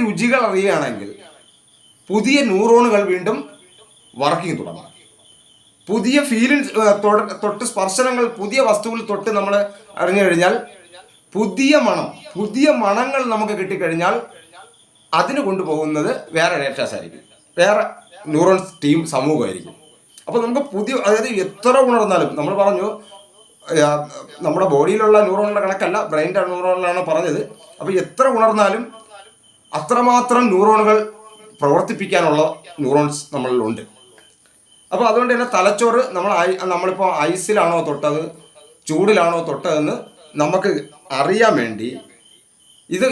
രുചികൾ അറിയുകയാണെങ്കിൽ പുതിയ ന്യൂറോണുകൾ വീണ്ടും വർക്കിംഗ് തുടങ്ങും. പുതിയ ഫീലിംഗ്സ് തൊട്ട് സ്പർശനങ്ങൾ, പുതിയ വസ്തുക്കൾ തൊട്ട് നമ്മൾ അറിഞ്ഞു കഴിഞ്ഞാൽ പുതിയ മണങ്ങൾ നമുക്ക് കിട്ടിക്കഴിഞ്ഞാൽ അതിന് കൊണ്ടുപോകുന്നത് വേറെ ഡേറ്റാസ് ആയിരിക്കും, വേറെ ന്യൂറോൺസ് ടീം സമൂഹമായിരിക്കും. അപ്പോൾ നമുക്ക് അതായത് എത്ര ഉണർന്നാലും, നമ്മൾ പറഞ്ഞു നമ്മുടെ ബോഡിയിലുള്ള ന്യൂറോണുകളുടെ കണക്കല്ല, ബ്രെയിൻ്റെ ന്യൂറോണുകളാണ് പറഞ്ഞത്. അപ്പോൾ എത്ര ഉണർന്നാലും അത്രമാത്രം ന്യൂറോണുകൾ പ്രവർത്തിപ്പിക്കാനുള്ള ന്യൂറോൺസ് നമ്മളിലുണ്ട്. അപ്പോൾ അതുകൊണ്ട് തന്നെ തലച്ചോറ് നമ്മളിപ്പോൾ ഐസിലാണോ തൊട്ടത്, ചൂടിലാണോ തൊട്ടതെന്ന് നമുക്ക് അറിയാൻ വേണ്ടി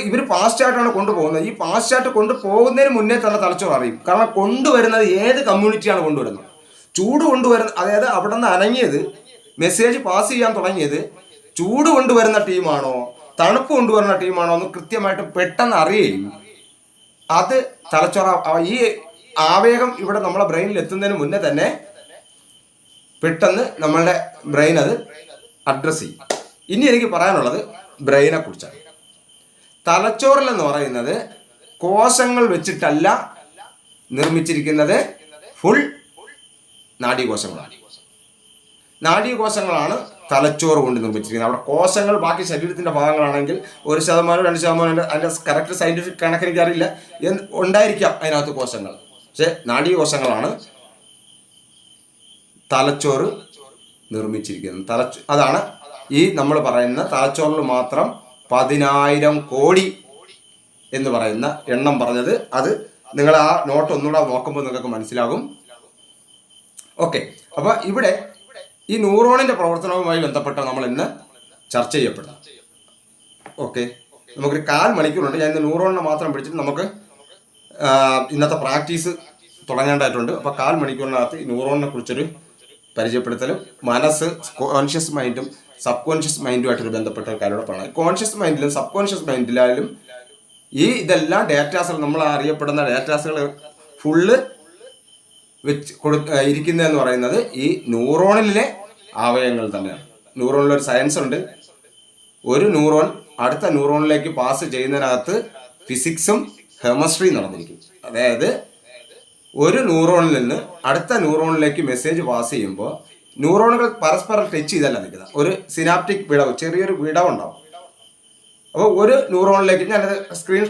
ഇവർ ഫാസ്റ്റായിട്ടാണ് കൊണ്ടുപോകുന്നത്. ഈ ഫാസ്റ്റായിട്ട് കൊണ്ടുപോകുന്നതിന് മുന്നേ തന്നെ തലച്ചോറ് അറിയും. കാരണം കൊണ്ടുവരുന്നത് ഏത് കമ്മ്യൂണിറ്റിയാണ് കൊണ്ടുവരുന്നത്. ചൂട് അതായത് അവിടെ നിന്ന് അനങ്ങിയത് മെസ്സേജ് പാസ് ചെയ്യാൻ തുടങ്ങിയത് ചൂട് കൊണ്ടുവരുന്ന ടീമാണോ തണുപ്പ് കൊണ്ടുവരുന്ന ടീമാണോ എന്ന് കൃത്യമായിട്ട് പെട്ടെന്ന് അറിയുകയും അത് തലച്ചോറ് ഈ ആവേഗം ഇവിടെ നമ്മളെ ബ്രെയിനിൽ എത്തുന്നതിന് മുന്നേ തന്നെ പെട്ടെന്ന് നമ്മളുടെ ബ്രെയിൻ അത് അഡ്രസ്സ് ചെയ്യും. ഇനി എനിക്ക് പറയാനുള്ളത് ബ്രെയിനെ കുറിച്ചാണ്. തലച്ചോറിലെന്ന് പറയുന്നത് കോശങ്ങൾ വെച്ചിട്ടല്ല നിർമ്മിച്ചിരിക്കുന്നത്, ഫുൾ നാഡീകോശങ്ങളാണ് തലച്ചോറ് കൊണ്ട് നിർമ്മിച്ചിരിക്കുന്നത്. അവിടെ കോശങ്ങൾ ബാക്കി ശരീരത്തിൻ്റെ ഭാഗങ്ങളാണെങ്കിൽ 1% 2% അതിൻ്റെ കറക്റ്റ് സയൻറ്റിഫിക് കണക്കെനിക്കറിയില്ല, ഉണ്ടായിരിക്കാം അതിനകത്ത് കോശങ്ങൾ. പക്ഷെ നാഡീകോശങ്ങളാണ് തലച്ചോറ് നിർമ്മിച്ചിരിക്കുന്നത്. അതാണ് ഈ നമ്മൾ പറയുന്ന തലച്ചോറിൽ മാത്രം 10,000 കോടി എന്ന് പറയുന്ന എണ്ണം പറഞ്ഞത്. അത് നിങ്ങൾ ആ നോട്ട് ഒന്നുകൂടെ നോക്കുമ്പോൾ നിങ്ങൾക്ക് മനസ്സിലാകും. ഓക്കെ, അപ്പോൾ ഇവിടെ ഈ ന്യൂറോണിൻ്റെ പ്രവർത്തനവുമായി ബന്ധപ്പെട്ട നമ്മൾ ഇന്ന് ചർച്ച ചെയ്യപ്പെടും. ഓക്കെ, നമുക്കൊരു 1/4 മണിക്കൂറുണ്ട്. ഞാൻ ഇന്ന് ന്യൂറോണിനെ മാത്രം പിടിച്ചിട്ട് നമുക്ക് ഇന്നത്തെ പ്രാക്ടീസ് തുടങ്ങേണ്ടതായിട്ടുണ്ട്. അപ്പോൾ 1/4 മണിക്കൂറിനകത്ത് ഈ ന്യൂറോണിനെ കുറിച്ചൊരു പരിചയപ്പെടുത്തലും മനസ്സ്, കോൺഷ്യസ് മൈൻഡും സബ് കോൺഷ്യസ് മൈൻഡുമായിട്ടൊരു ബന്ധപ്പെട്ട കാര്യങ്ങളോട് പറയാം. കോൺഷ്യസ് മൈൻഡിലും സബ് കോൺഷ്യസ് മൈൻഡിലായാലും ഇതെല്ലാം ഡേറ്റാസുകൾ, നമ്മൾ അറിയപ്പെടുന്ന ഡേറ്റാസുകൾ ഫുള്ള് ഇരിക്കുന്നതെന്ന് പറയുന്നത് ഈ ന്യൂറോണിലെ അവയവങ്ങൾ തന്നെയാണ്. ന്യൂറോണിലൊരു സയൻസ് ഉണ്ട്. ഒരു ന്യൂറോൺ അടുത്ത ന്യൂറോണിലേക്ക് പാസ് ചെയ്യുന്നതിനകത്ത് ഫിസിക്സും കെമിസ്ട്രിയും നടന്നിരിക്കും. അതായത് ഒരു ന്യൂറോണിൽ നിന്ന് അടുത്ത ന്യൂറോണിലേക്ക് മെസ്സേജ് പാസ് ചെയ്യുമ്പോൾ ന്യൂറോണുകൾ പരസ്പരം ടച്ച് ചെയ്തല്ല നിൽക്കുന്നത്. ഒരു സിനാപ്റ്റിക് വിടവ്, ചെറിയൊരു വിടവുണ്ടാവും. അപ്പോൾ ഒരു ന്യൂറോണിലേക്ക് ഞാനത് സ്ക്രീൻ